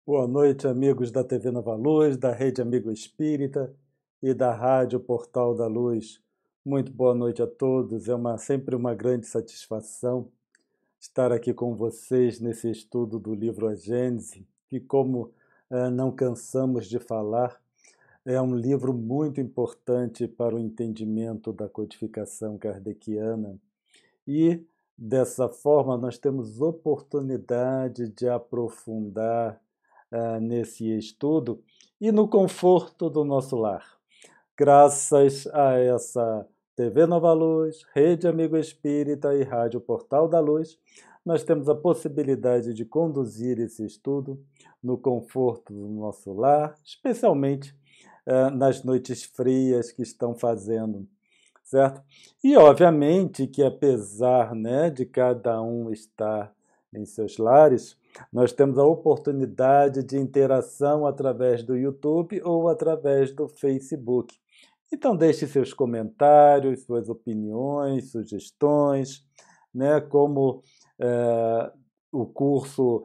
Boa noite, amigos da TV Nova Luz, da Rede Amigo Espírita e da Rádio Portal da Luz. Muito boa noite a todos. Sempre uma grande satisfação estar aqui com vocês nesse estudo do livro A Gênese, que, como não cansamos de falar, é um livro muito importante para o entendimento da codificação kardeciana. E, dessa forma, nós temos oportunidade de aprofundar nesse estudo e no conforto do nosso lar. Graças a essa TV Nova Luz, Rede Amigo Espírita e Rádio Portal da Luz, nós temos a possibilidade de conduzir esse estudo no conforto do nosso lar, especialmente nas noites frias que estão fazendo, certo? E, obviamente, que apesar, né, de cada um estar em seus lares, nós temos a oportunidade de interação através do YouTube ou através do Facebook. Então, deixe seus comentários, suas opiniões, sugestões, né, como o curso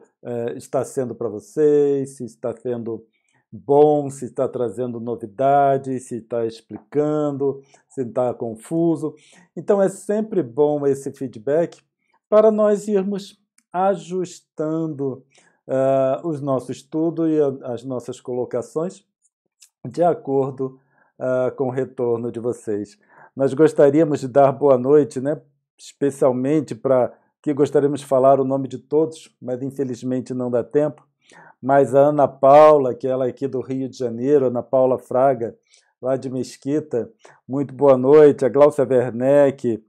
está sendo para vocês, se está sendo bom, se está trazendo novidades, se está explicando, se está confuso. Então, é sempre bom esse feedback para nós irmos ajustando o nosso estudo e as nossas colocações de acordo com o retorno de vocês. Nós gostaríamos de dar boa noite, né? Especialmente para que gostaríamos de falar o nome de todos, mas infelizmente não dá tempo. Mas a Ana Paula, que ela é aqui do Rio de Janeiro, Ana Paula Fraga, lá de Mesquita, muito boa noite. A Gláucia Werneck,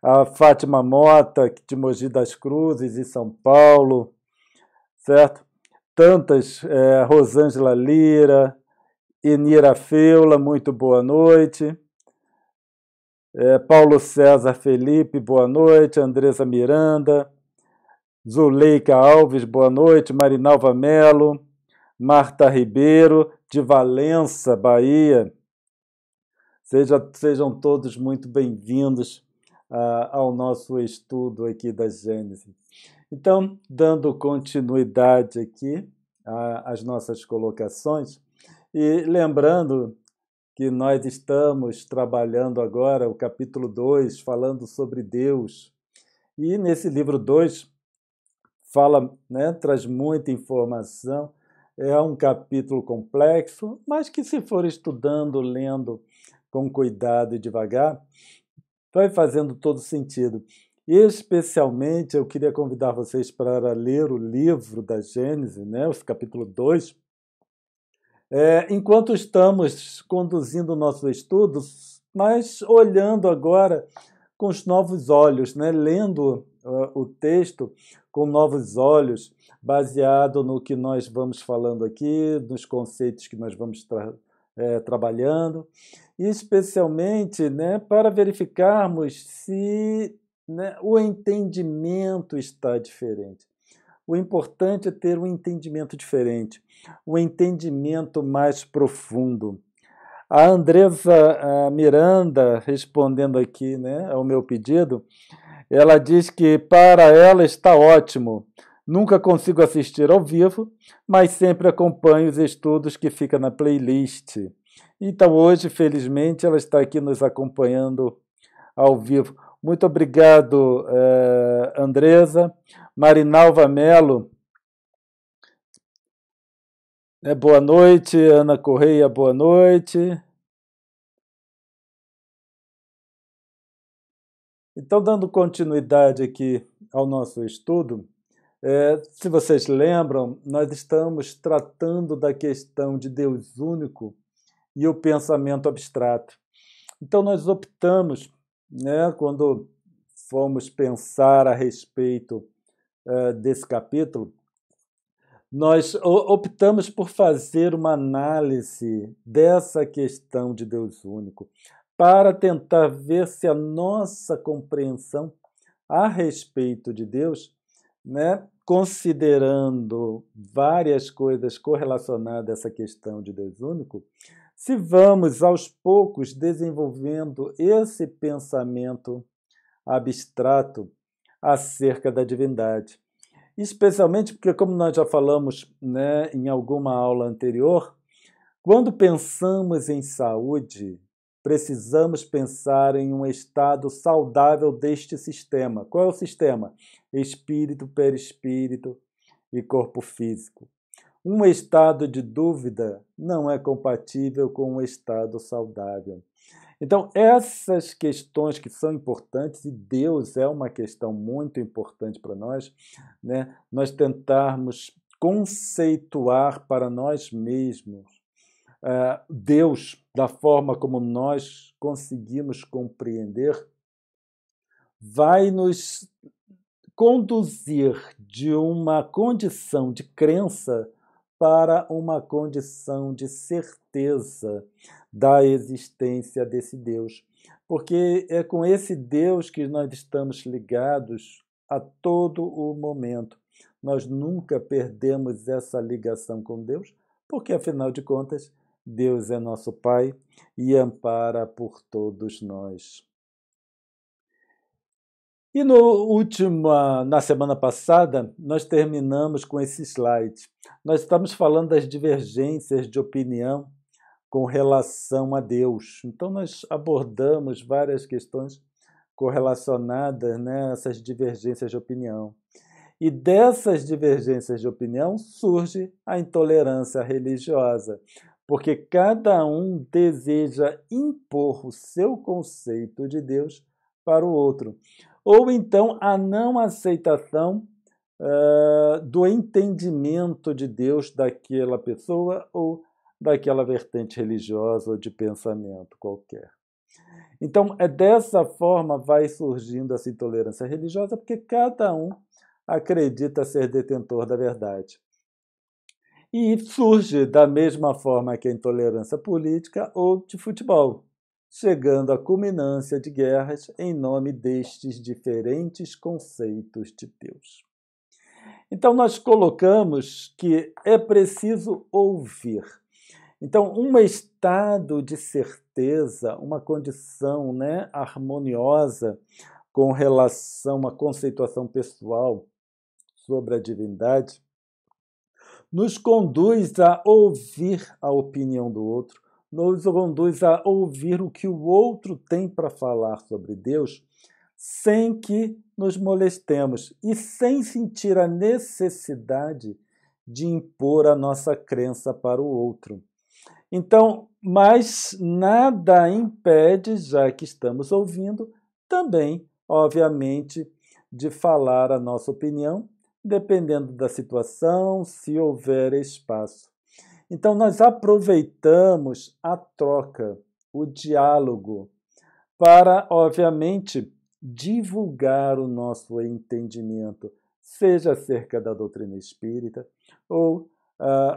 a Fátima Mota, de Mogi das Cruzes, em São Paulo, certo? Tantas, Rosângela Lira, Enira Feula, muito boa noite. Paulo César Felipe, boa noite. Andresa Miranda, Zuleika Alves, boa noite. Marinalva Melo, Marta Ribeiro, de Valença, Bahia. Sejam todos muito bem-vindos ao nosso estudo aqui da Gênese. Então, dando continuidade aqui às nossas colocações, e lembrando que nós estamos trabalhando agora o capítulo 2, falando sobre Deus. E nesse livro 2, fala, né, traz muita informação, é um capítulo complexo, mas que se for estudando, lendo com cuidado e devagar, vai fazendo todo sentido. E, especialmente, eu queria convidar vocês para ler o livro da Gênese, né, o capítulo 2, enquanto estamos conduzindo o nosso estudo, mas olhando agora com os novos olhos, né, lendo o texto com novos olhos, baseado no que nós vamos falando aqui, nos conceitos que nós vamos trabalhando, e especialmente, né, para verificarmos se, né, o entendimento está diferente. O importante é ter um entendimento diferente, um entendimento mais profundo. A Andresa Miranda, respondendo aqui, né, ao meu pedido, ela diz que para ela está ótimo. Nunca consigo assistir ao vivo, mas sempre acompanho os estudos que ficam na playlist. Então, hoje, felizmente, ela está aqui nos acompanhando ao vivo. Muito obrigado, Andresa. Marinalva Melo, boa noite. Ana Correia, boa noite. Então, dando continuidade aqui ao nosso estudo, se vocês lembram, nós estamos tratando da questão de Deus único e o pensamento abstrato. Então, nós optamos, né, quando fomos pensar a respeito desse capítulo, nós optamos por fazer uma análise dessa questão de Deus único, para tentar ver se a nossa compreensão a respeito de Deus, né, considerando várias coisas correlacionadas a essa questão de Deus único, se vamos aos poucos desenvolvendo esse pensamento abstrato acerca da divindade. Especialmente porque, como nós já falamos, né, em alguma aula anterior, quando pensamos em saúde, precisamos pensar em um estado saudável deste sistema. Qual é o sistema? Espírito, perispírito e corpo físico. Um estado de dúvida não é compatível com um estado saudável. Então, essas questões que são importantes, e Deus é uma questão muito importante para nós, né? Nós tentarmos conceituar para nós mesmos Deus da forma como nós conseguimos compreender, vai nos conduzir de uma condição de crença para uma condição de certeza da existência desse Deus. Porque é com esse Deus que nós estamos ligados a todo o momento. Nós nunca perdemos essa ligação com Deus, porque, afinal de contas, Deus é nosso Pai e ampara por todos nós. E na semana passada, nós terminamos com esse slide. Nós estamos falando das divergências de opinião com relação a Deus. Então, nós abordamos várias questões correlacionadas, né, a essas divergências de opinião. E dessas divergências de opinião surge a intolerância religiosa, porque cada um deseja impor o seu conceito de Deus para o outro. Ou então a não aceitação do entendimento de Deus daquela pessoa ou daquela vertente religiosa ou de pensamento qualquer. Então, dessa forma vai surgindo essa intolerância religiosa, porque cada um acredita ser detentor da verdade. E surge da mesma forma que a intolerância política ou de futebol, chegando à culminância de guerras em nome destes diferentes conceitos de Deus. Então, nós colocamos que é preciso ouvir. Então, um estado de certeza, uma condição, né, harmoniosa com relação à conceituação pessoal sobre a divindade, nos conduz a ouvir a opinião do outro, nos conduz a ouvir o que o outro tem para falar sobre Deus, sem que nos molestemos e sem sentir a necessidade de impor a nossa crença para o outro. Então, mas nada impede, já que estamos ouvindo, também, obviamente, de falar a nossa opinião, dependendo da situação, se houver espaço. Então, nós aproveitamos a troca, o diálogo, para, obviamente, divulgar o nosso entendimento, seja acerca da doutrina espírita ou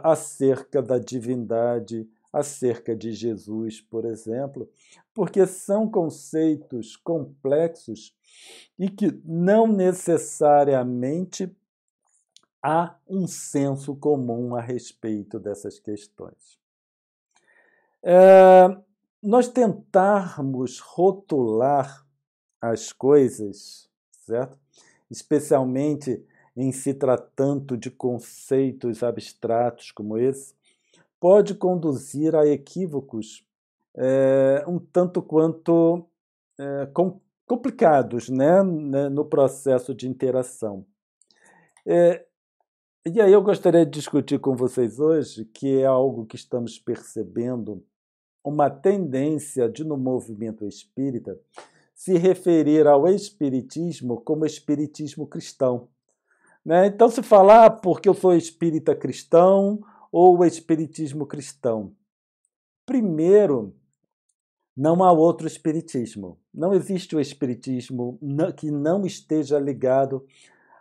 acerca da divindade, acerca de Jesus, por exemplo, porque são conceitos complexos e que não necessariamente há um senso comum a respeito dessas questões. Nós tentarmos rotular as coisas, certo? Especialmente em se tratando de conceitos abstratos como esse, pode conduzir a equívocos um tanto quanto complicados, né, no processo de interação. E aí eu gostaria de discutir com vocês hoje, que é algo que estamos percebendo, uma tendência de, no movimento espírita, se referir ao espiritismo como espiritismo cristão. Né? Então, se falar porque eu sou espírita cristão ou o espiritismo cristão. Primeiro, não há outro espiritismo. Não existe o espiritismo que não esteja ligado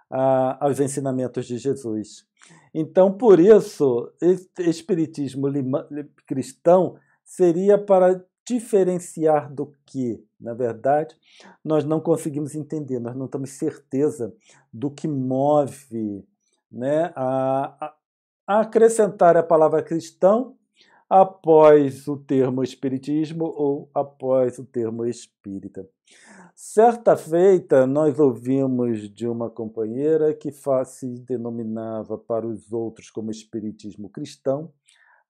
aos ensinamentos de Jesus. Então, por isso, espiritismo cristão seria para diferenciar do que, na verdade, nós não conseguimos entender, nós não temos certeza do que move, né, a acrescentar a palavra cristão após o termo espiritismo ou após o termo espírita. Certa feita, nós ouvimos de uma companheira que se denominava para os outros como espiritismo cristão,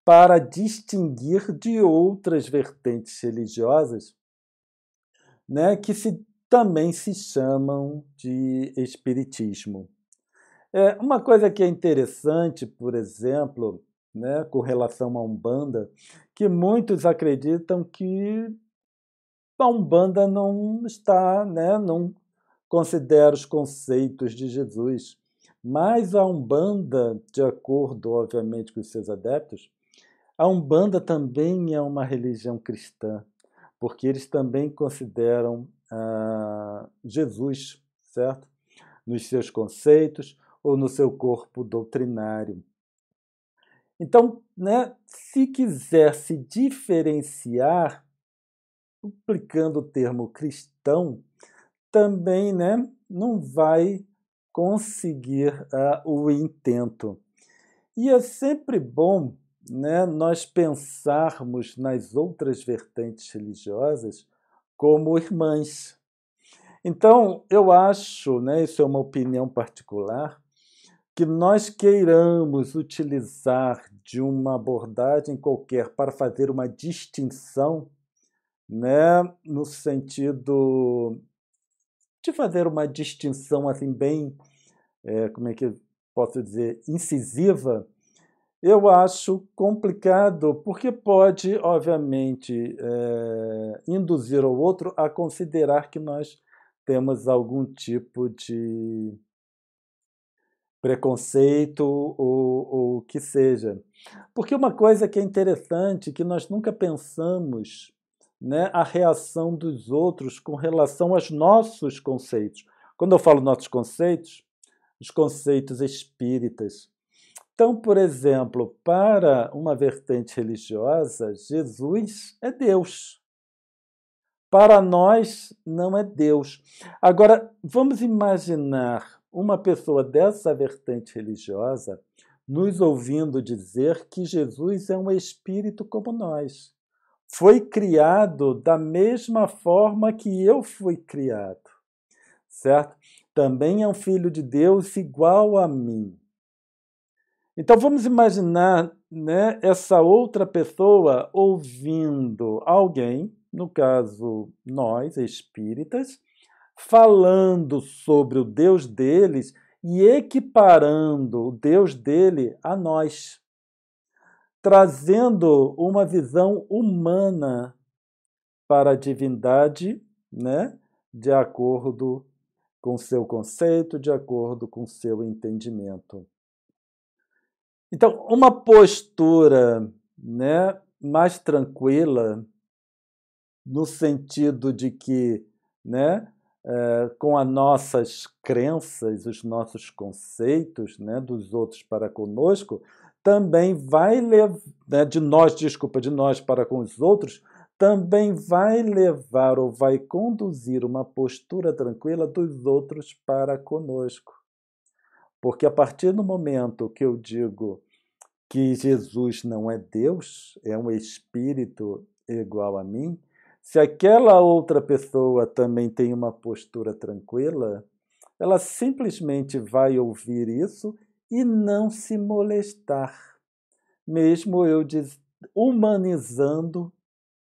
para distinguir de outras vertentes religiosas, né, que também se chamam de espiritismo. Uma coisa que é interessante, por exemplo, né, com relação à Umbanda, que muitos acreditam que a Umbanda não está, né, não considera os conceitos de Jesus. Mas a Umbanda, de acordo, obviamente, com os seus adeptos, a Umbanda também é uma religião cristã, porque eles também consideram Jesus, certo? Nos seus conceitos ou no seu corpo doutrinário. Então, né, se quiser se diferenciar, aplicando o termo cristão, também, né, não vai conseguir o intento. E é sempre bom, né, nós pensarmos nas outras vertentes religiosas como irmãs. Então, eu acho, né, isso é uma opinião particular, que nós queiramos utilizar de uma abordagem qualquer para fazer uma distinção, né, no sentido de fazer uma distinção assim bem, como é que eu posso dizer, incisiva, eu acho complicado, porque pode, obviamente, induzir o outro a considerar que nós temos algum tipo de preconceito ou o que seja. Porque uma coisa que é interessante, que nós nunca pensamos, né, a reação dos outros com relação aos nossos conceitos. Quando eu falo nossos conceitos, os conceitos espíritas. Então, por exemplo, para uma vertente religiosa, Jesus é Deus. Para nós, não é Deus. Agora, vamos imaginar uma pessoa dessa vertente religiosa nos ouvindo dizer que Jesus é um espírito como nós. Foi criado da mesma forma que eu fui criado, certo? Também é um filho de Deus igual a mim. Então vamos imaginar, né, essa outra pessoa ouvindo alguém, no caso nós, espíritas, falando sobre o Deus deles e equiparando o Deus dele a nós, trazendo uma visão humana para a divindade, né, de acordo com seu conceito, de acordo com seu entendimento. Então, uma postura, né, mais tranquila, no sentido de que, né, com as nossas crenças, os nossos conceitos, né, dos outros para conosco, também vai levar, né, de nós para com os outros, também vai levar ou vai conduzir uma postura tranquila dos outros para conosco. Porque a partir do momento que eu digo que Jesus não é Deus, é um espírito igual a mim, se aquela outra pessoa também tem uma postura tranquila, ela simplesmente vai ouvir isso e não se molestar, mesmo eu humanizando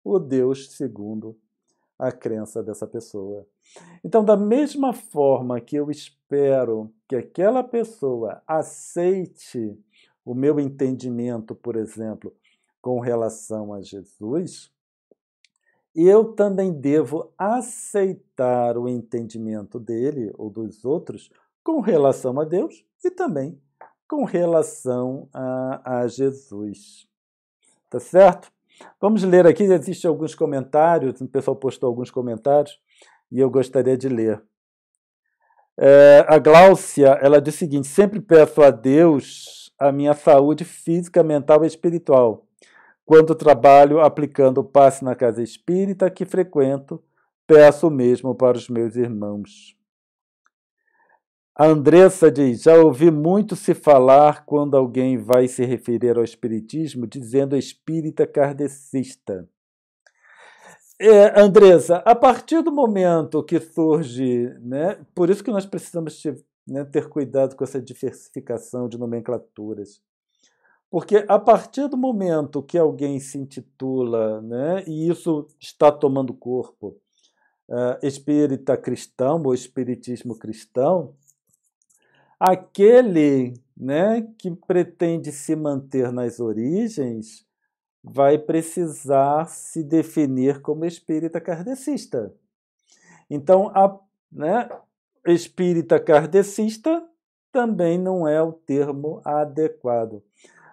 o Deus segundo a crença dessa pessoa. Então, da mesma forma que eu espero que aquela pessoa aceite o meu entendimento, por exemplo, com relação a Jesus, eu também devo aceitar o entendimento dele ou dos outros com relação a Deus e também com relação a Jesus. Tá certo? Vamos ler aqui, existem alguns comentários, o pessoal postou alguns comentários e eu gostaria de ler. A Gláucia, ela diz o seguinte: sempre peço a Deus a minha saúde física, mental e espiritual. Quando trabalho aplicando o passe na casa espírita que frequento, peço o mesmo para os meus irmãos. A Andressa diz, já ouvi muito se falar quando alguém vai se referir ao espiritismo dizendo espírita kardecista. Andressa, a partir do momento que surge, né, por isso que nós precisamos ter cuidado com essa diversificação de nomenclaturas. Porque a partir do momento que alguém se intitula, né, e isso está tomando corpo, espírita cristão ou espiritismo cristão, aquele, né, que pretende se manter nas origens vai precisar se definir como espírita kardecista. Então, né, espírita kardecista também não é o termo adequado.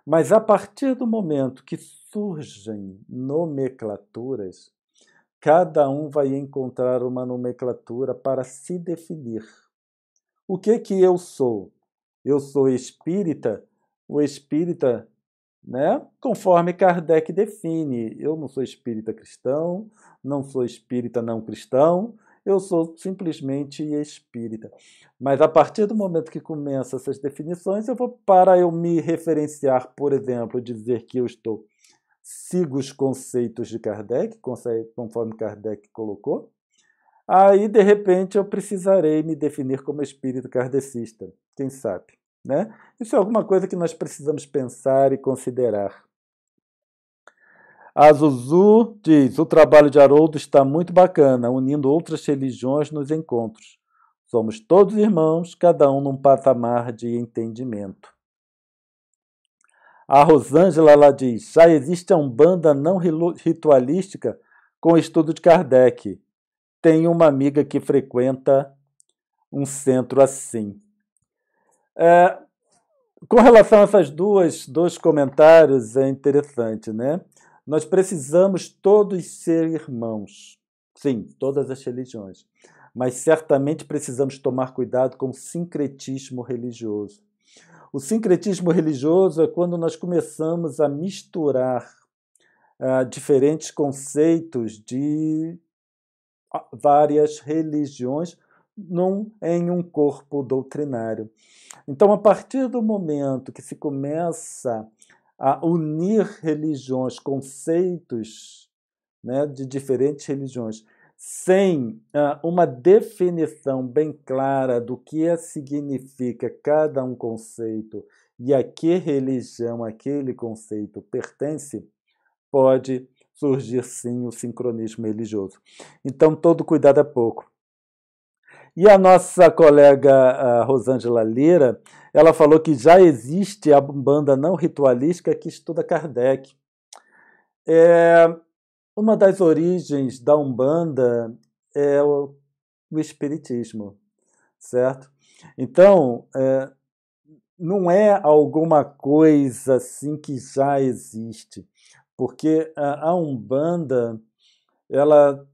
Mas a partir do momento que surgem nomenclaturas, cada um vai encontrar uma nomenclatura para se definir. O que eu sou? Eu sou espírita. O espírita, né, conforme Kardec define, eu não sou espírita cristão, não sou espírita não cristão, eu sou simplesmente espírita. Mas a partir do momento que começam essas definições, para eu me referenciar, por exemplo, dizer que eu sigo os conceitos de Kardec, conforme Kardec colocou, aí, de repente, eu precisarei me definir como espírito kardecista, quem sabe, né? Isso é alguma coisa que nós precisamos pensar e considerar. A Zuzu diz, o trabalho de Haroldo está muito bacana, unindo outras religiões nos encontros. Somos todos irmãos, cada um num patamar de entendimento. A Rosângela ela diz, já existe a Umbanda não ritualística com o estudo de Kardec. Tenho uma amiga que frequenta um centro assim. Com relação a essas dois comentários, é interessante, né? Nós precisamos todos ser irmãos. Sim, todas as religiões. Mas certamente precisamos tomar cuidado com o sincretismo religioso. O sincretismo religioso é quando nós começamos a misturar diferentes conceitos de várias religiões em um corpo doutrinário. Então, a partir do momento que se começa a unir religiões, conceitos, né, de diferentes religiões, sem uma definição bem clara do que significa cada um conceito e a que religião aquele conceito pertence, pode surgir sim o sincronismo religioso. Então, todo cuidado é pouco. E a nossa colega a Rosângela Lira, ela falou que já existe a Umbanda não ritualística que estuda Kardec. Uma das origens da Umbanda é o Espiritismo, certo? Então, não é alguma coisa assim que já existe, porque a Umbanda,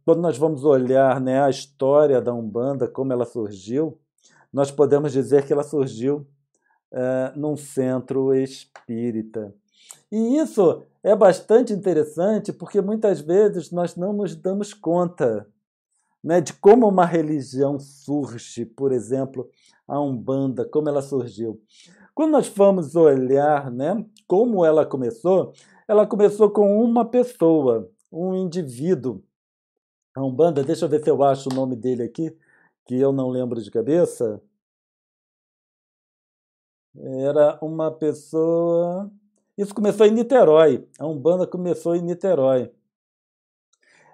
quando nós vamos olhar, né, a história da Umbanda, como ela surgiu, nós podemos dizer que ela surgiu num centro espírita. E isso é bastante interessante porque muitas vezes nós não nos damos conta, né, de como uma religião surge, por exemplo, a Umbanda, como ela surgiu. Quando nós vamos olhar, né, como ela começou com uma pessoa, um indivíduo. A Umbanda, deixa eu ver se eu acho o nome dele aqui, que eu não lembro de cabeça. Era uma pessoa... Isso começou em Niterói. A Umbanda começou em Niterói.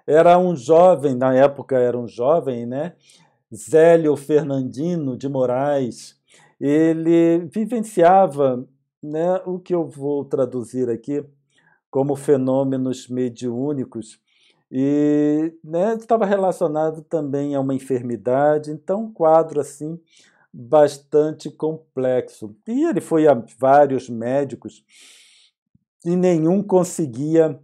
Era um jovem, na época era um jovem, né? Zélio Fernandino de Moraes. Ele vivenciava, né, o que eu vou traduzir aqui como fenômenos mediúnicos e, né, estava relacionado também a uma enfermidade, então um quadro assim bastante complexo. E ele foi a vários médicos e nenhum conseguia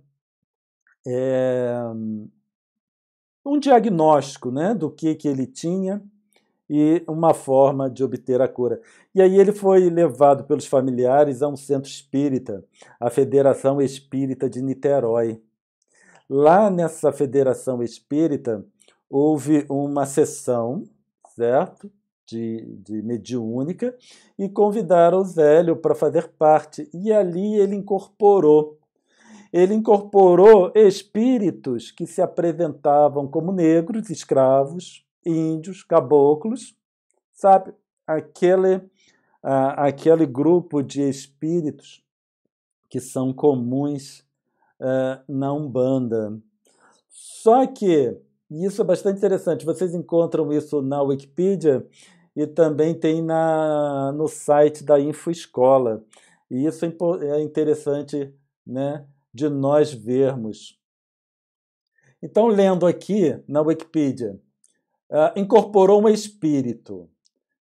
um diagnóstico, né, do que ele tinha e uma forma de obter a cura. E aí ele foi levado pelos familiares a um centro espírita, a Federação Espírita de Niterói. Lá nessa Federação Espírita houve uma sessão, certo? de mediúnica e convidaram o Zélio para fazer parte. E ali ele incorporou. Ele incorporou espíritos que se apresentavam como negros, escravos, índios, caboclos, sabe? Aquele grupo de espíritos que são comuns na Umbanda. Só que, e isso é bastante interessante, vocês encontram isso na Wikipedia e também tem no site da InfoEscola. E isso é interessante, né, de nós vermos. Então, lendo aqui na Wikipedia, incorporou um espírito,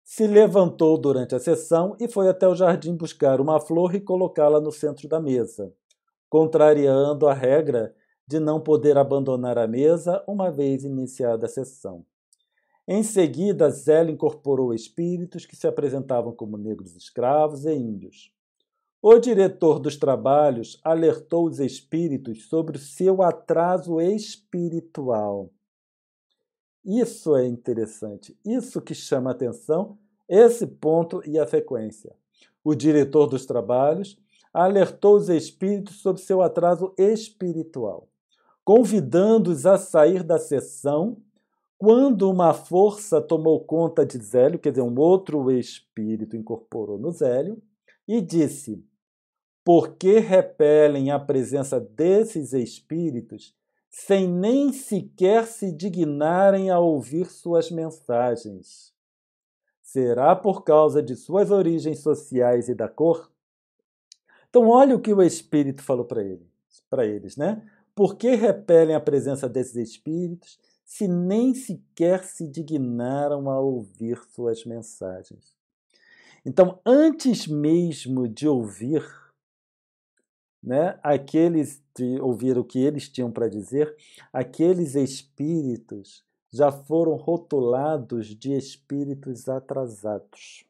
se levantou durante a sessão e foi até o jardim buscar uma flor e colocá-la no centro da mesa, contrariando a regra de não poder abandonar a mesa uma vez iniciada a sessão. Em seguida, Zélio incorporou espíritos que se apresentavam como negros escravos e índios. O diretor dos trabalhos alertou os espíritos sobre o seu atraso espiritual. Isso é interessante, isso que chama a atenção, esse ponto e a sequência. O diretor dos trabalhos alertou os espíritos sobre seu atraso espiritual, convidando-os a sair da sessão quando uma força tomou conta de Zélio, quer dizer, um outro espírito incorporou no Zélio, e disse: por que repelem a presença desses espíritos sem nem sequer se dignarem a ouvir suas mensagens? Será por causa de suas origens sociais e da cor? Então, olha o que o espírito falou para eles, né? Por que repelem a presença desses espíritos se nem sequer se dignaram a ouvir suas mensagens? Então, antes mesmo de ouvir, né, de ouvir o que eles tinham para dizer, aqueles espíritos já foram rotulados de espíritos atrasados.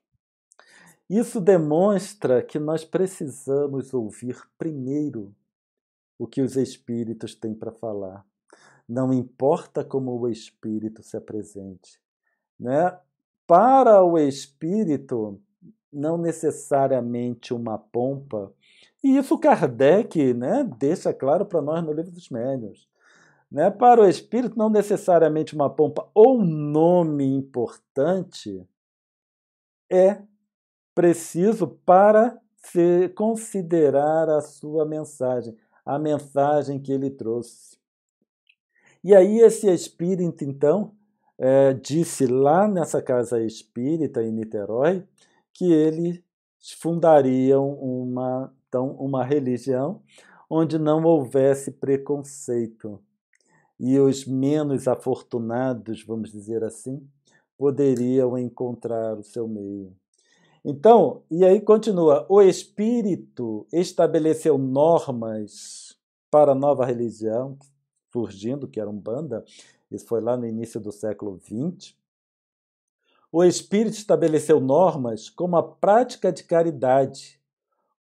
Isso demonstra que nós precisamos ouvir primeiro o que os espíritos têm para falar. Não importa como o espírito se apresente, né? Para o espírito, não necessariamente uma pompa, e isso Kardec, né, deixa claro para nós no Livro dos Médiuns. Né? Para o espírito, não necessariamente uma pompa ou um nome importante é preciso para se considerar a sua mensagem, a mensagem que ele trouxe. E aí esse espírito, então, disse lá nessa casa espírita em Niterói que eles fundariam uma religião onde não houvesse preconceito. E os menos afortunados, vamos dizer assim, poderiam encontrar o seu meio. Então, e aí continua, o espírito estabeleceu normas para a nova religião surgindo, que era Umbanda, isso foi lá no início do século XX. O espírito estabeleceu normas como a prática de caridade,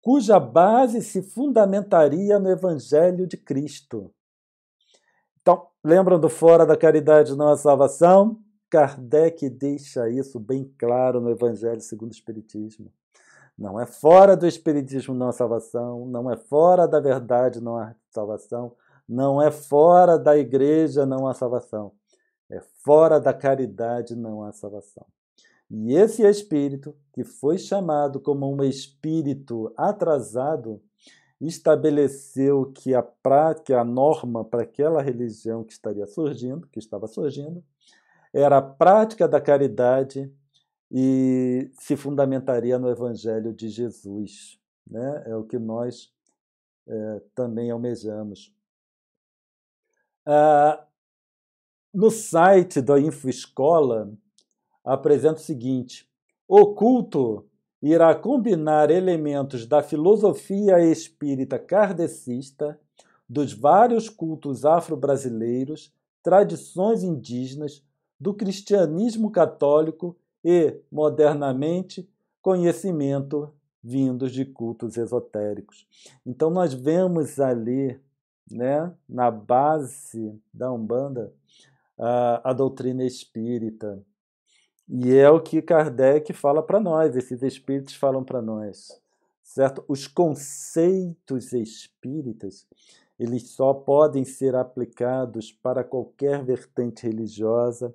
cuja base se fundamentaria no Evangelho de Cristo. Então, lembram do fora da caridade não há salvação? Kardec deixa isso bem claro no Evangelho segundo o Espiritismo. Não é fora do Espiritismo não há salvação, não é fora da verdade não há salvação, não é fora da igreja não há salvação, é fora da caridade não há salvação. E esse espírito, que foi chamado como um espírito atrasado, estabeleceu que a norma para aquela religião que estava surgindo, era a prática da caridade e se fundamentaria no Evangelho de Jesus. Né? É o que nós também almejamos. No site da InfoEscola, apresenta o seguinte: o culto irá combinar elementos da filosofia espírita kardecista, dos vários cultos afro-brasileiros, tradições indígenas, do cristianismo católico e, modernamente, conhecimento vindos de cultos esotéricos. Então nós vemos ali, né, na base da Umbanda, a doutrina espírita. E é o que Kardec fala para nós, esses espíritos falam para nós, certo? Os conceitos espíritas, eles só podem ser aplicados para qualquer vertente religiosa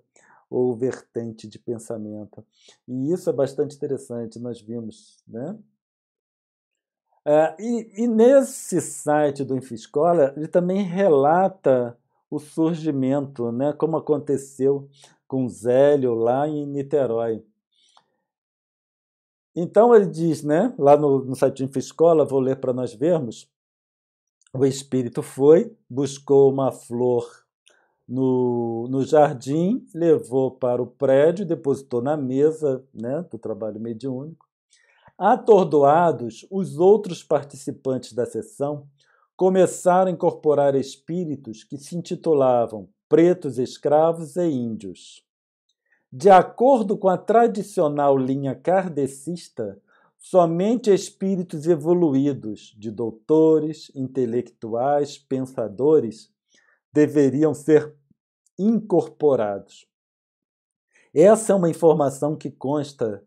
ou vertente de pensamento. E isso é bastante interessante, nós vimos, né? E nesse site do Infescola, ele também relata o surgimento, né, como aconteceu com Zélio lá em Niterói. Então ele diz, né, lá no site do Infescola, vou ler para nós vermos, o espírito foi, buscou uma flor no jardim, levou para o prédio, depositou na mesa, né, do trabalho mediúnico. Atordoados, os outros participantes da sessão começaram a incorporar espíritos que se intitulavam pretos escravos e índios. De acordo com a tradicional linha kardecista, somente espíritos evoluídos, de doutores, intelectuais, pensadores, deveriam ser incorporados. Essa é uma informação que consta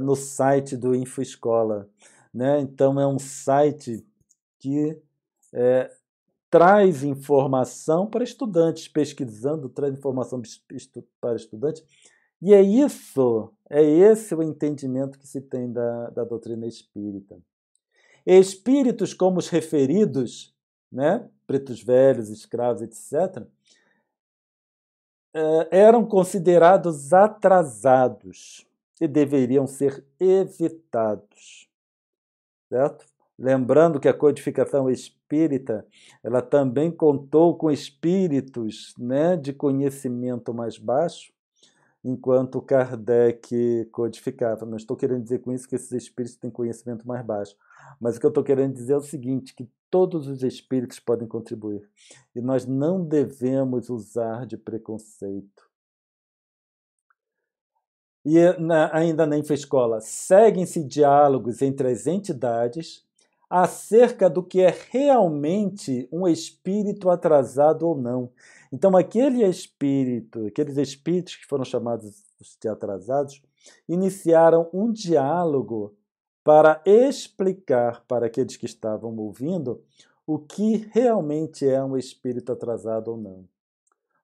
no site do Infescola, né? Então é um site que traz informação para estudantes, pesquisando, traz informação para estudantes, e é esse o entendimento que se tem da doutrina espírita. Espíritos como os referidos, né? Pretos velhos, escravos, etc., eram considerados atrasados e deveriam ser evitados, certo? Lembrando que a codificação espírita, ela também contou com espíritos, né, de conhecimento mais baixo, enquanto Kardec codificava. Não estou querendo dizer com isso que esses espíritos têm conhecimento mais baixo, mas o que eu estou querendo dizer é o seguinte, que todos os espíritos podem contribuir, e nós não devemos usar de preconceito. E ainda na Infescola, seguem-se diálogos entre as entidades acerca do que é realmente um espírito atrasado ou não. Então, aqueles espíritos que foram chamados de atrasados, iniciaram um diálogo para explicar para aqueles que estavam ouvindo o que realmente é um espírito atrasado ou não.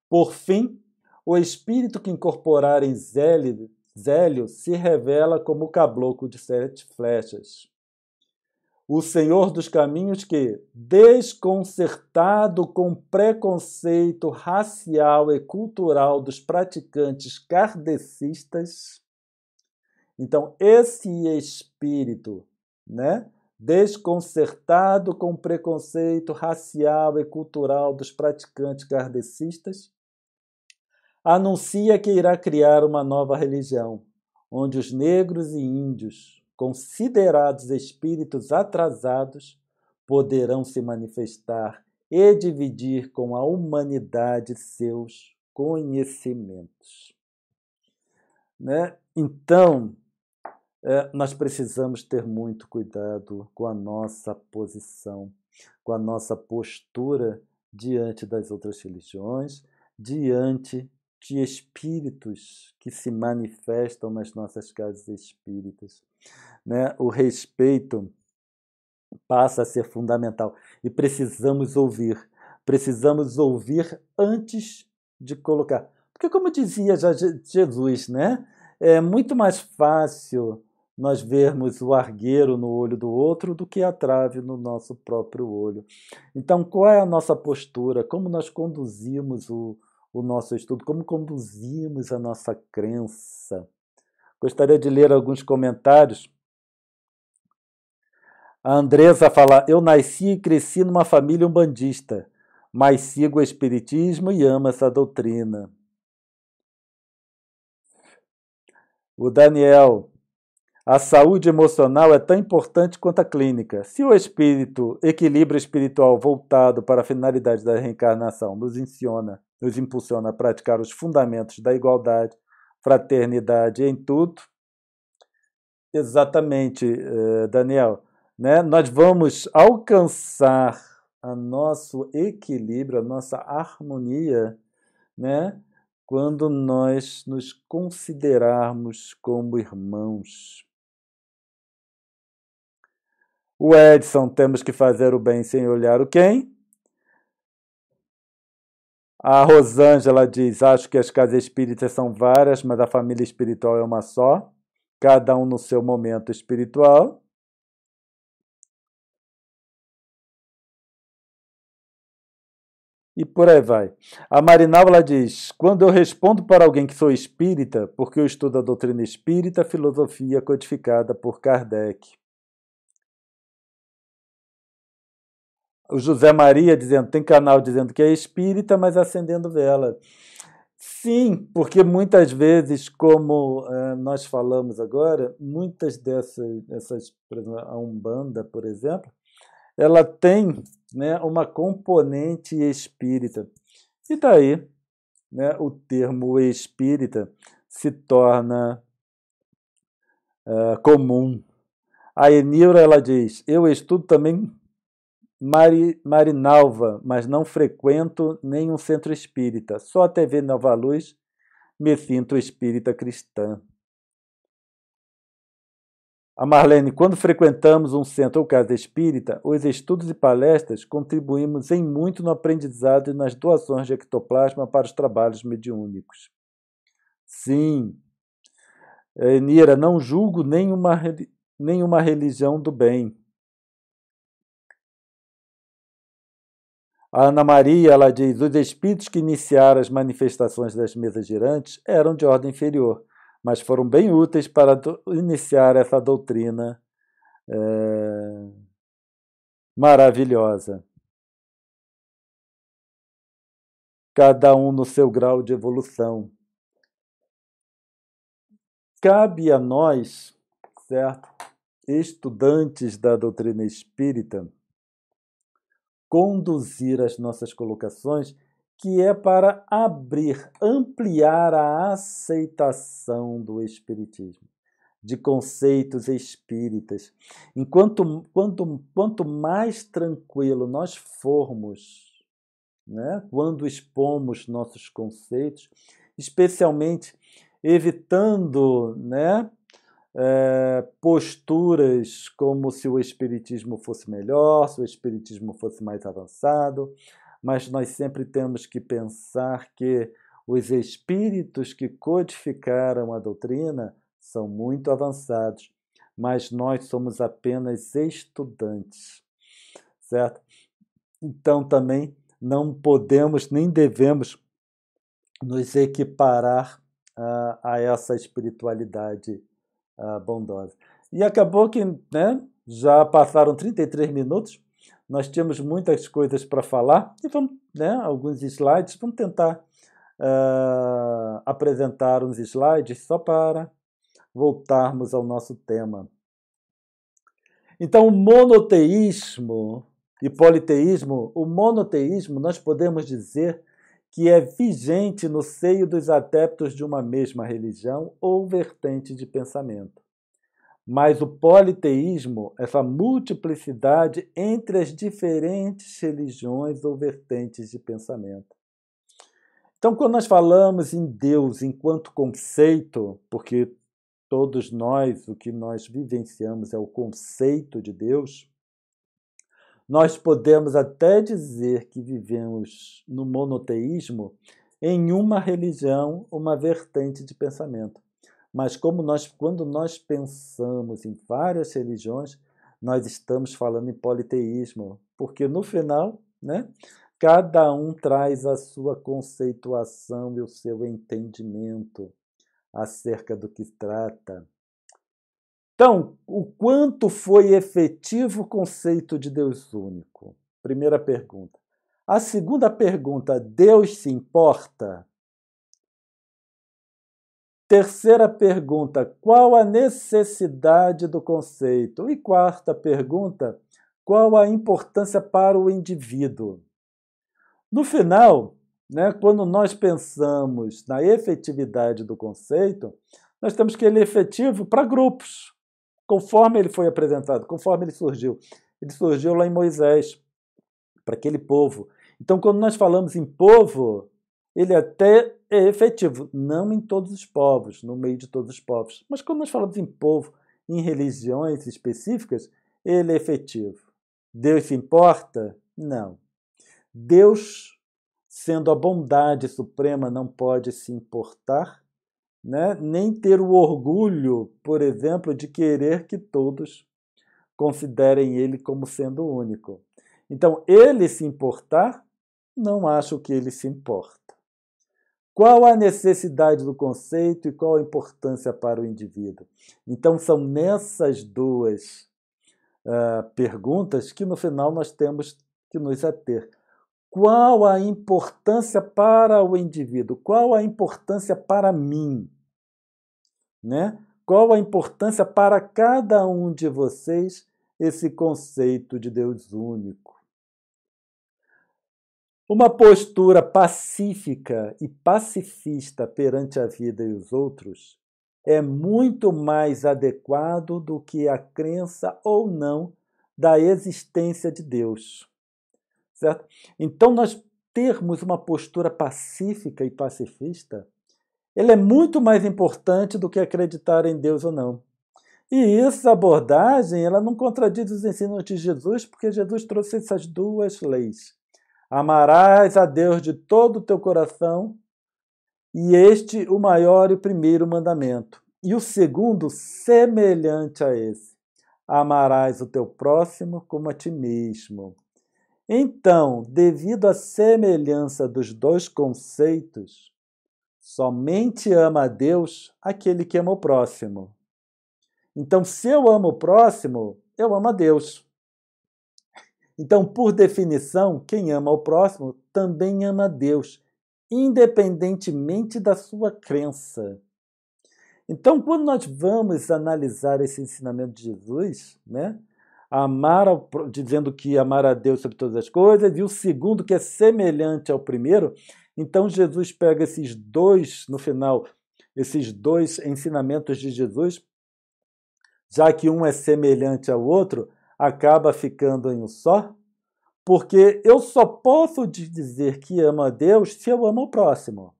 Por fim, o espírito que incorporar em Zélio se revela como o caboclo de 7 flechas. O senhor dos caminhos que, desconcertado com o preconceito racial e cultural dos praticantes kardecistas, então esse espírito, né, desconcertado com o preconceito racial e cultural dos praticantes kardecistas, anuncia que irá criar uma nova religião, onde os negros e índios, considerados espíritos atrasados, poderão se manifestar e dividir com a humanidade seus conhecimentos. Né? Então, nós precisamos ter muito cuidado com a nossa posição, com a nossa postura diante das outras religiões, diante de espíritos que se manifestam nas nossas casas espíritas. Né? O respeito passa a ser fundamental e precisamos ouvir antes de colocar. Porque, como dizia já Jesus, né? É muito mais fácil nós vermos o argueiro no olho do outro do que a trave no nosso próprio olho. Então, qual é a nossa postura? Como nós conduzimos o nosso estudo? Como conduzimos a nossa crença? Gostaria de ler alguns comentários. A Andressa fala: eu nasci e cresci numa família umbandista, mas sigo o espiritismo e amo essa doutrina. O Daniel: a saúde emocional é tão importante quanto a clínica. Se o equilíbrio espiritual voltado para a finalidade da reencarnação nos impulsiona a praticar os fundamentos da igualdade, fraternidade em tudo, exatamente, Daniel, né? Nós vamos alcançar o nosso equilíbrio, a nossa harmonia, né? quando nós nos considerarmos como irmãos. O Edson, temos que fazer o bem sem olhar o quem. A Rosângela diz, acho que as casas espíritas são várias, mas a família espiritual é uma só, cada um no seu momento espiritual. E por aí vai. A Marinalva diz, quando eu respondo para alguém que sou espírita, porque eu estudo a doutrina espírita, a filosofia codificada por Kardec. O José Maria dizendo, tem canal dizendo que é espírita, mas acendendo vela. Sim, porque muitas vezes, como nós falamos agora, muitas dessas, por exemplo, a Umbanda, por exemplo, ela tem, né, uma componente espírita. E daí, né, o termo espírita se torna comum. A Enilra, ela diz, eu estudo também Marinalva, mas não frequento nenhum centro espírita. Só a TV Nova Luz me sinto espírita cristã. A Marlene, quando frequentamos um centro ou casa espírita, os estudos e palestras contribuímos em muito no aprendizado e nas doações de ectoplasma para os trabalhos mediúnicos. Sim. Nira, não julgo nenhuma religião do bem. A Ana Maria, ela diz, os espíritos que iniciaram as manifestações das mesas girantes eram de ordem inferior, mas foram bem úteis para iniciar essa doutrina maravilhosa. Cada um no seu grau de evolução. Cabe a nós, certo, estudantes da doutrina espírita, conduzir as nossas colocações, que é para abrir, ampliar a aceitação do espiritismo, de conceitos espíritas. Quanto mais tranquilo nós formos, né, quando expomos nossos conceitos, especialmente evitando, né, posturas como se o espiritismo fosse melhor, se o espiritismo fosse mais avançado, mas nós sempre temos que pensar que os espíritos que codificaram a doutrina são muito avançados, mas nós somos apenas estudantes, certo? Então também não podemos nem devemos nos equiparar a essa espiritualidade bondosa. E acabou que, né, já passaram 33 minutos, nós tínhamos muitas coisas para falar, e vamos, né, alguns slides, vamos tentar apresentar uns slides só para voltarmos ao nosso tema. Então, o monoteísmo e politeísmo, o monoteísmo nós podemos dizer que é vigente no seio dos adeptos de uma mesma religião ou vertente de pensamento. Mas o politeísmo, essa multiplicidade entre as diferentes religiões ou vertentes de pensamento. Então, quando nós falamos em Deus enquanto conceito, porque todos nós, o que nós vivenciamos é o conceito de Deus, nós podemos até dizer que vivemos no monoteísmo em uma religião, uma vertente de pensamento. Mas quando nós pensamos em várias religiões, nós estamos falando em politeísmo, porque no final, né, cada um traz a sua conceituação e o seu entendimento acerca do que trata. Então, o quanto foi efetivo o conceito de Deus único? Primeira pergunta. A segunda pergunta, Deus se importa? Terceira pergunta, qual a necessidade do conceito? E quarta pergunta, qual a importância para o indivíduo? No final, né, quando nós pensamos na efetividade do conceito, nós temos que ele é efetivo para grupos, conforme ele foi apresentado, conforme ele surgiu. Ele surgiu lá em Moisés, para aquele povo. Então, quando nós falamos em povo, ele até é efetivo, não em todos os povos, no meio de todos os povos. Mas quando nós falamos em povo, em religiões específicas, ele é efetivo. Deus se importa? Não. Deus, sendo a bondade suprema, não pode se importar, né? Nem ter o orgulho, por exemplo, de querer que todos considerem ele como sendo único. Então, ele se importar, não acho que ele se importa. Qual a necessidade do conceito e qual a importância para o indivíduo? Então, são nessas duas perguntas que, no final, nós temos que nos ater. Qual a importância para o indivíduo? Qual a importância para mim? Né? Qual a importância para cada um de vocês esse conceito de Deus único? Uma postura pacífica e pacifista perante a vida e os outros é muito mais adequado do que a crença ou não da existência de Deus. Certo? Então, nós termos uma postura pacífica e pacifista, ele é muito mais importante do que acreditar em Deus ou não. E essa abordagem, ela não contradiz os ensinos de Jesus, porque Jesus trouxe essas duas leis. Amarás a Deus de todo o teu coração, e este o maior e o primeiro mandamento. E o segundo, semelhante a esse. Amarás o teu próximo como a ti mesmo. Então, devido à semelhança dos dois conceitos, somente ama a Deus aquele que ama o próximo. Então, se eu amo o próximo, eu amo a Deus. Então, por definição, quem ama o próximo também ama a Deus, independentemente da sua crença. Então, quando nós vamos analisar esse ensinamento de Jesus, né, dizendo que amar a Deus sobre todas as coisas, e o segundo que é semelhante ao primeiro, então Jesus pega esses dois, no final, esses dois ensinamentos de Jesus, já que um é semelhante ao outro, acaba ficando em um só, porque eu só posso dizer que amo a Deus se eu amo o próximo.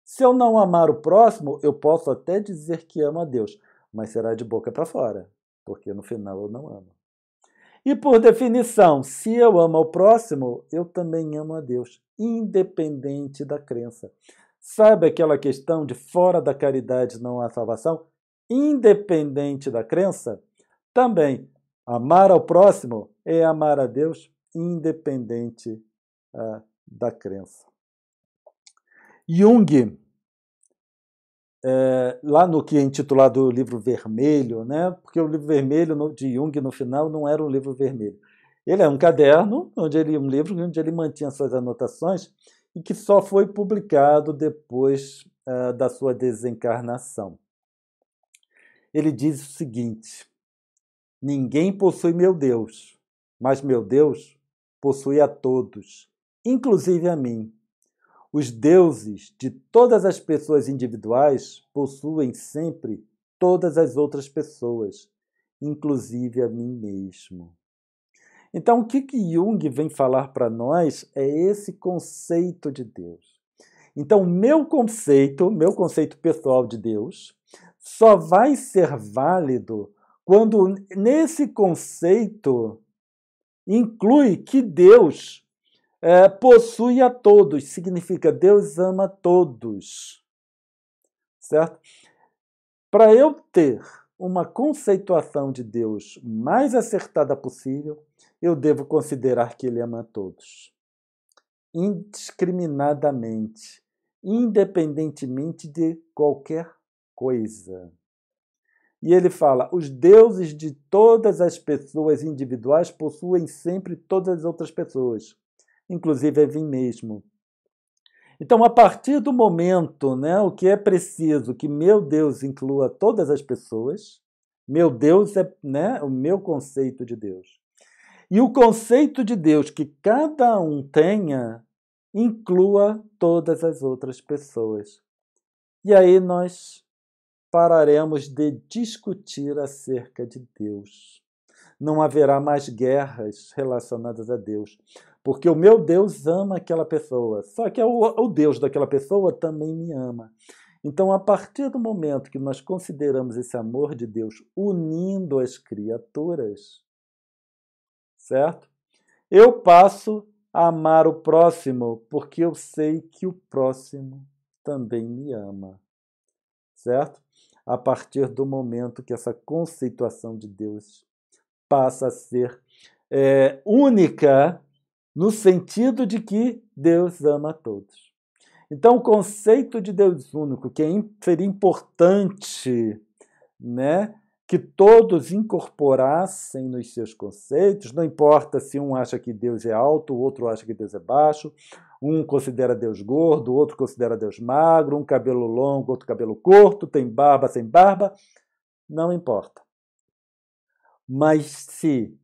Se eu não amar o próximo, eu posso até dizer que amo a Deus, mas será de boca para fora, porque no final eu não amo. E por definição, se eu amo ao próximo, eu também amo a Deus, independente da crença. Sabe aquela questão de fora da caridade não há salvação? Independente da crença, também amar ao próximo é amar a Deus, independente da crença. Jung, lá no que é intitulado o livro vermelho, né? Porque o livro vermelho de Jung, no final, não era um livro vermelho. Ele é um caderno, um livro onde ele mantinha suas anotações e que só foi publicado depois da sua desencarnação. Ele diz o seguinte: ninguém possui meu Deus, mas meu Deus possui a todos, inclusive a mim. Os deuses de todas as pessoas individuais possuem sempre todas as outras pessoas, inclusive a mim mesmo. Então, o que Jung vem falar para nós é esse conceito de Deus. Então, meu conceito pessoal de Deus, só vai ser válido quando nesse conceito inclui que Deus possui a todos, significa Deus ama todos, certo? Para eu ter uma conceituação de Deus mais acertada possível, eu devo considerar que Ele ama a todos, indiscriminadamente, independentemente de qualquer coisa. E ele fala, os deuses de todas as pessoas individuais possuem sempre todas as outras pessoas, inclusive a mim mesmo. Então, a partir do momento, né, o que é preciso que meu Deus inclua todas as pessoas, meu Deus é, né, o meu conceito de Deus. E o conceito de Deus que cada um tenha, inclua todas as outras pessoas. E aí nós pararemos de discutir acerca de Deus. não haverá mais guerras relacionadas a Deus. Porque o meu Deus ama aquela pessoa, só que o Deus daquela pessoa também me ama. Então, a partir do momento que nós consideramos esse amor de Deus unindo as criaturas, certo? Eu passo a amar o próximo porque eu sei que o próximo também me ama, certo? A partir do momento que essa conceituação de Deus passa a ser única no sentido de que Deus ama a todos. Então, o conceito de Deus único, que seria importante, né, que todos incorporassem nos seus conceitos, não importa se um acha que Deus é alto, o outro acha que Deus é baixo, um considera Deus gordo, o outro considera Deus magro, um cabelo longo, outro cabelo curto, tem barba, sem barba, não importa. Mas se,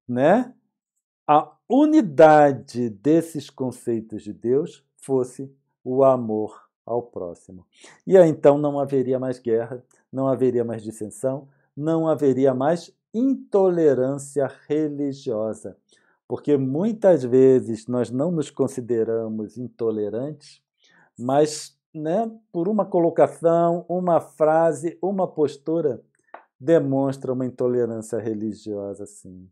né, a unidade desses conceitos de Deus fosse o amor ao próximo. E aí, então, não haveria mais guerra, não haveria mais dissensão, não haveria mais intolerância religiosa. Porque muitas vezes nós não nos consideramos intolerantes, mas, né, por uma colocação, uma frase, uma postura, demonstra uma intolerância religiosa, sim.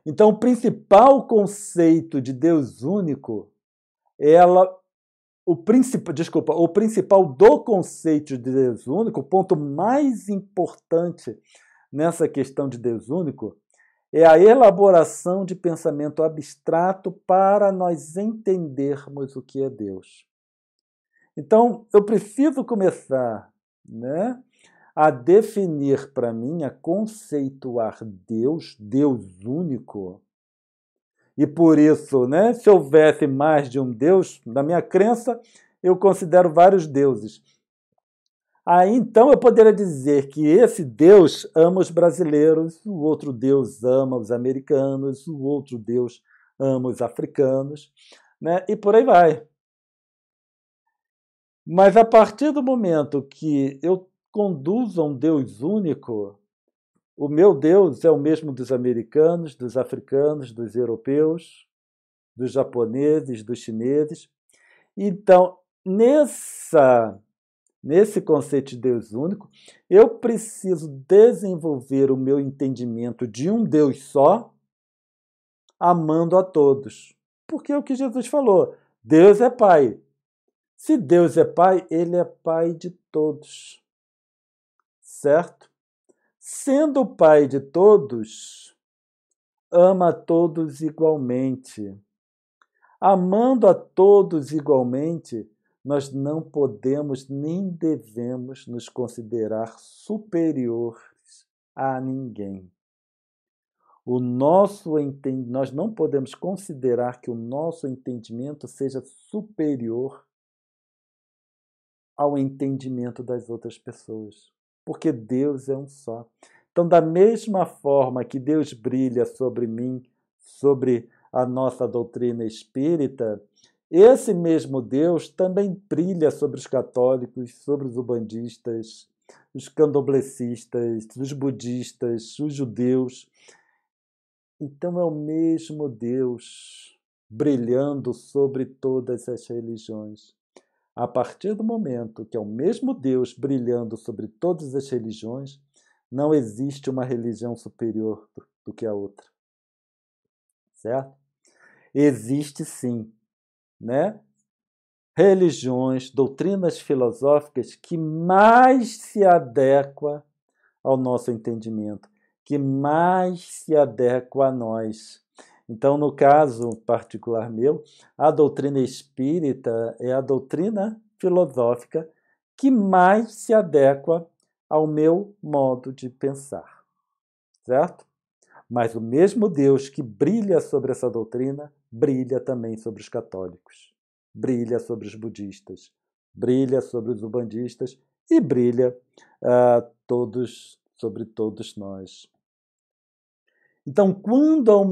Então, o principal conceito de Deus único, o principal do conceito de Deus único, o ponto mais importante nessa questão de Deus único, é a elaboração de pensamento abstrato para nós entendermos o que é Deus. Então, eu preciso começar, né, a definir para mim, a conceituar Deus, Deus único. E por isso, né, se houvesse mais de um Deus, na minha crença, eu considero vários deuses. Aí então eu poderia dizer que esse Deus ama os brasileiros, o outro Deus ama os americanos, o outro Deus ama os africanos, né, e por aí vai. Mas a partir do momento que eu conduzo a um Deus único, o meu Deus é o mesmo dos americanos, dos africanos, dos europeus, dos japoneses, dos chineses. Então, nesse conceito de Deus único, eu preciso desenvolver o meu entendimento de um Deus só, amando a todos. Porque é o que Jesus falou, Deus é Pai. Se Deus é Pai, Ele é Pai de todos. Certo? Sendo o Pai de todos, ama a todos igualmente. Amando a todos igualmente, nós não podemos nem devemos nos considerar superiores a ninguém. Nós não podemos considerar que o nosso entendimento seja superior ao entendimento das outras pessoas, porque Deus é um só. Então, da mesma forma que Deus brilha sobre mim, sobre a nossa doutrina espírita, esse mesmo Deus também brilha sobre os católicos, sobre os ubandistas, os candomblecistas, os budistas, os judeus. Então, é o mesmo Deus brilhando sobre todas as religiões. A partir do momento que é o mesmo Deus brilhando sobre todas as religiões, não existe uma religião superior do que a outra. Certo? Existe sim, né? Religiões, doutrinas filosóficas que mais se adequam ao nosso entendimento, que mais se adequam a nós. Então, no caso particular meu, a doutrina espírita é a doutrina filosófica que mais se adequa ao meu modo de pensar, certo? Mas o mesmo Deus que brilha sobre essa doutrina, brilha também sobre os católicos, brilha sobre os budistas, brilha sobre os ubandistas e brilha sobre todos nós. Então, quando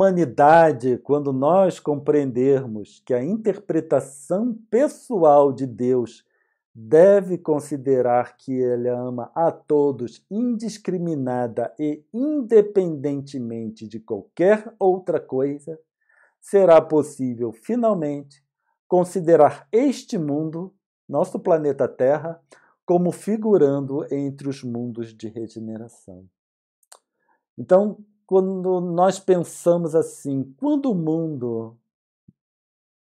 nós compreendermos que a interpretação pessoal de Deus deve considerar que ele ama a todos indiscriminada e independentemente de qualquer outra coisa, será possível, finalmente, considerar este mundo, nosso planeta Terra, como figurando entre os mundos de regeneração. Então, quando nós pensamos assim, quando o mundo,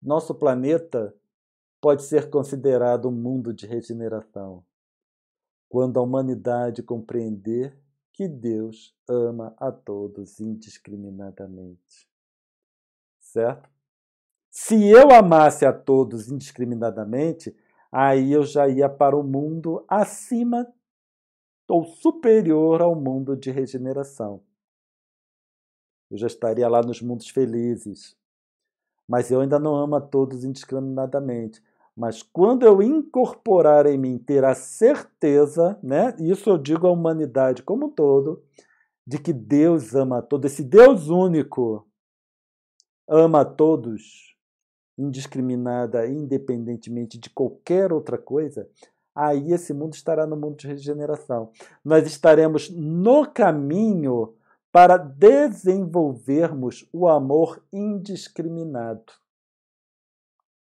nosso planeta, pode ser considerado um mundo de regeneração? Quando a humanidade compreender que Deus ama a todos indiscriminadamente. Certo? Se eu amasse a todos indiscriminadamente, aí eu já ia para o mundo acima ou superior ao mundo de regeneração. Eu já estaria lá nos mundos felizes. Mas eu ainda não amo a todos indiscriminadamente. Mas quando eu incorporar em mim, ter a certeza, né, isso eu digo à humanidade como um todo, de que Deus ama a todos, esse Deus único ama a todos, indiscriminada, independentemente de qualquer outra coisa, aí esse mundo estará no mundo de regeneração. Nós estaremos no caminho para desenvolvermos o amor indiscriminado.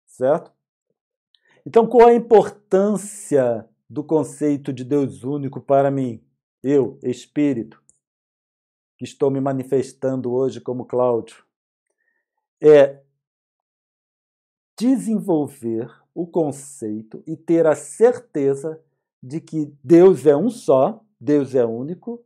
Certo? Então, qual a importância do conceito de Deus único para mim? Eu, espírito, que estou me manifestando hoje como Cláudio, é desenvolver o conceito e ter a certeza de que Deus é um só, Deus é único,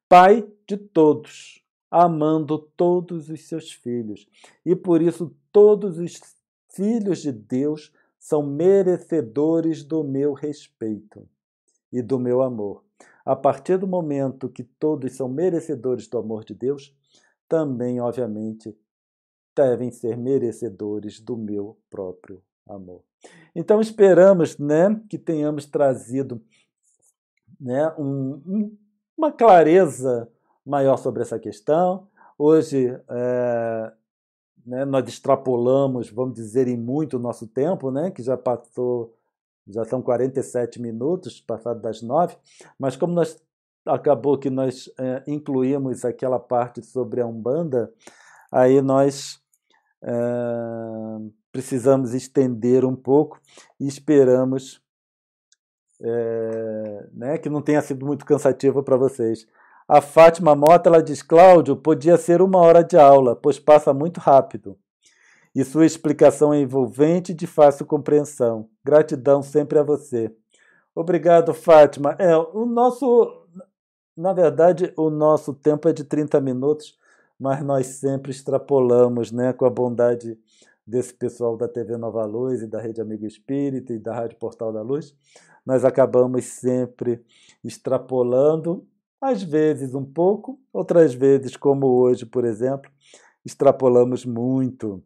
Pai de todos, amando todos os seus filhos. E por isso todos os filhos de Deus são merecedores do meu respeito e do meu amor. A partir do momento que todos são merecedores do amor de Deus, também, obviamente, devem ser merecedores do meu próprio amor. Então, esperamos, né, que tenhamos trazido, né, uma clareza maior sobre essa questão. Hoje, né, nós extrapolamos, vamos dizer, em muito o nosso tempo, né, que já são 47 minutos, passado das 9, mas como acabou que nós incluímos aquela parte sobre a Umbanda, aí nós precisamos estender um pouco e esperamos né, que não tenha sido muito cansativo para vocês. A Fátima Mota, ela diz: Cláudio, podia ser 1 hora de aula, pois passa muito rápido. E sua explicação é envolvente e de fácil compreensão. Gratidão sempre a você. Obrigado, Fátima. Na verdade, o nosso tempo é de 30 minutos, mas nós sempre extrapolamos, né, com a bondade desse pessoal da TV Nova Luz e da Rede Amigo Espírita e da Rádio Portal da Luz. Nós acabamos sempre extrapolando, às vezes um pouco, outras vezes, como hoje, por exemplo, extrapolamos muito.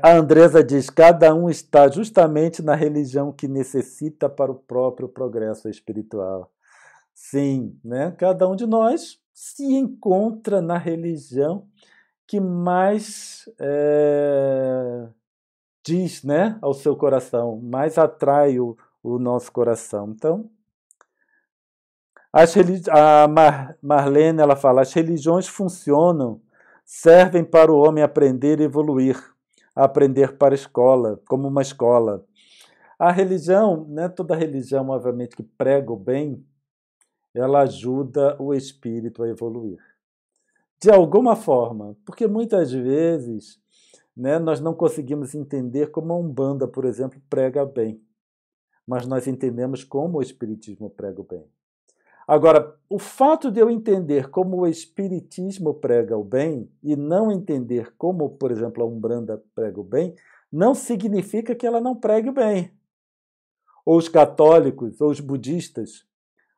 A Andresa diz: cada um está justamente na religião que necessita para o próprio progresso espiritual. Sim, né? Cada um de nós se encontra na religião que mais diz, né, ao seu coração, mais atrai o nosso coração. Então, Marlene, ela fala: as religiões funcionam, servem para o homem aprender e evoluir, aprender para a escola, como uma escola. A religião, né, toda religião, obviamente, que prega o bem, ela ajuda o espírito a evoluir. De alguma forma, porque muitas vezes, né, nós não conseguimos entender como a Umbanda, por exemplo, prega bem, mas nós entendemos como o Espiritismo prega o bem. Agora, o fato de eu entender como o Espiritismo prega o bem e não entender como, por exemplo, a Umbanda prega o bem, não significa que ela não pregue o bem. Ou os católicos, ou os budistas.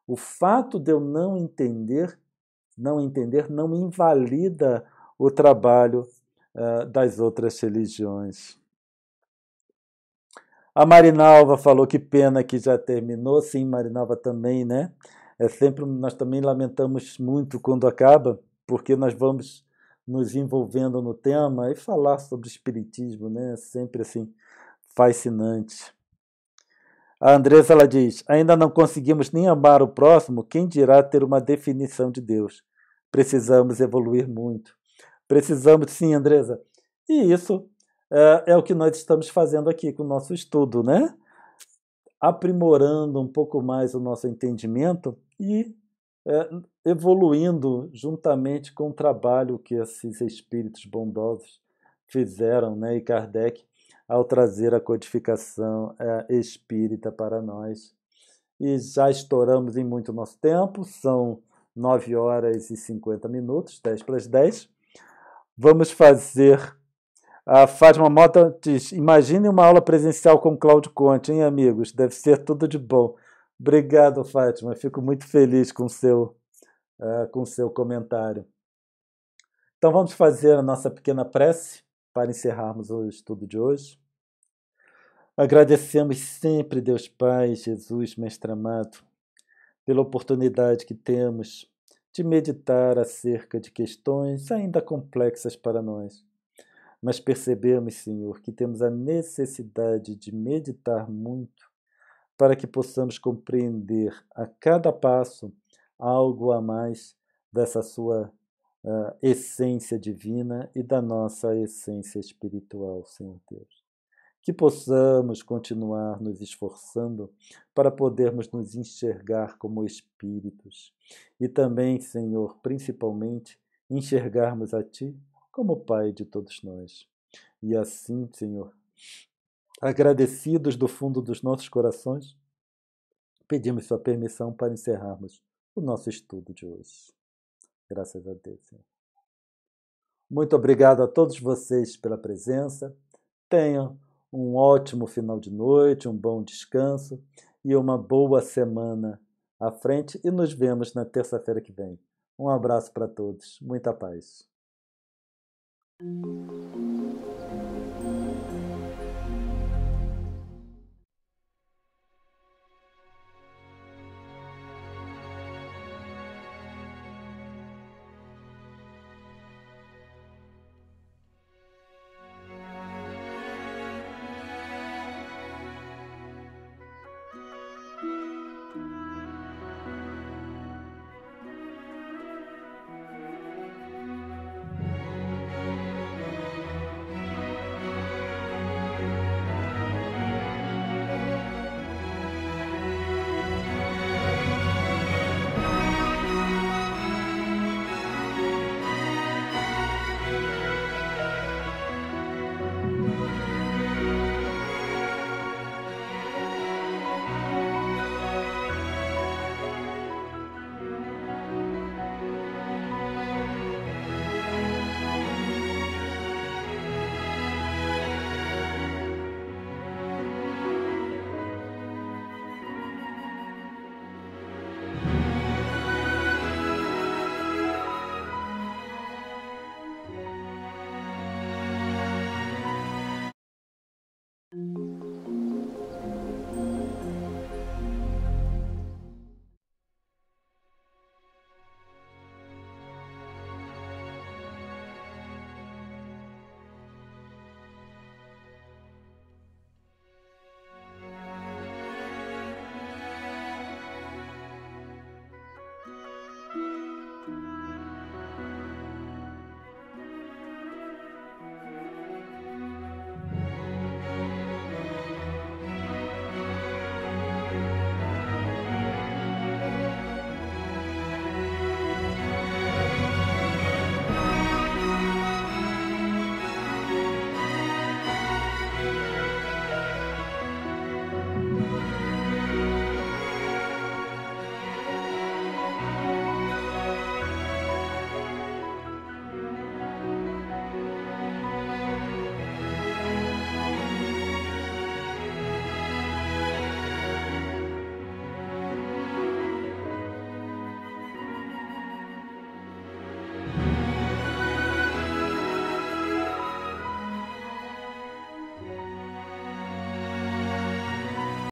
O fato de eu não entender não invalida o trabalho das outras religiões. A Marinalva falou: que pena que já terminou. Sim, Marinalva também, né? Nós também lamentamos muito quando acaba, porque nós vamos nos envolvendo no tema e falar sobre espiritismo, né? Sempre assim, fascinante. A Andressa, ela diz, ainda não conseguimos nem amar o próximo, quem dirá ter uma definição de Deus? Precisamos evoluir muito. Precisamos, sim, Andresa. E isso é o que nós estamos fazendo aqui com o nosso estudo, né? Aprimorando um pouco mais o nosso entendimento e é, evoluindo juntamente com o trabalho que esses espíritos bondosos fizeram, né? E Kardec, ao trazer a codificação espírita para nós. E já estouramos em muito nosso tempo, são 9 horas e 50 minutos, 10 para as 10. Vamos fazer. A Fátima Mota diz: imagine uma aula presencial com Cláudio Conte, hein, amigos? Deve ser tudo de bom. Obrigado, Fátima. Fico muito feliz com seu comentário. Então vamos fazer a nossa pequena prece para encerrarmos o estudo de hoje. Agradecemos sempre, Deus Pai, Jesus, Mestre amado, pela oportunidade que temos de meditar acerca de questões ainda complexas para nós. Mas percebemos, Senhor, que temos a necessidade de meditar muito para que possamos compreender a cada passo algo a mais dessa sua essência divina e da nossa essência espiritual, Senhor Deus. Que possamos continuar nos esforçando para podermos nos enxergar como espíritos e também, Senhor, principalmente, enxergarmos a Ti como Pai de todos nós. E assim, Senhor, agradecidos do fundo dos nossos corações, pedimos Sua permissão para encerrarmos o nosso estudo de hoje. Graças a Deus, Senhor. Muito obrigado a todos vocês pela presença. Tenham um ótimo final de noite, um bom descanso e uma boa semana à frente. E nos vemos na terça-feira que vem. Um abraço para todos. Muita paz.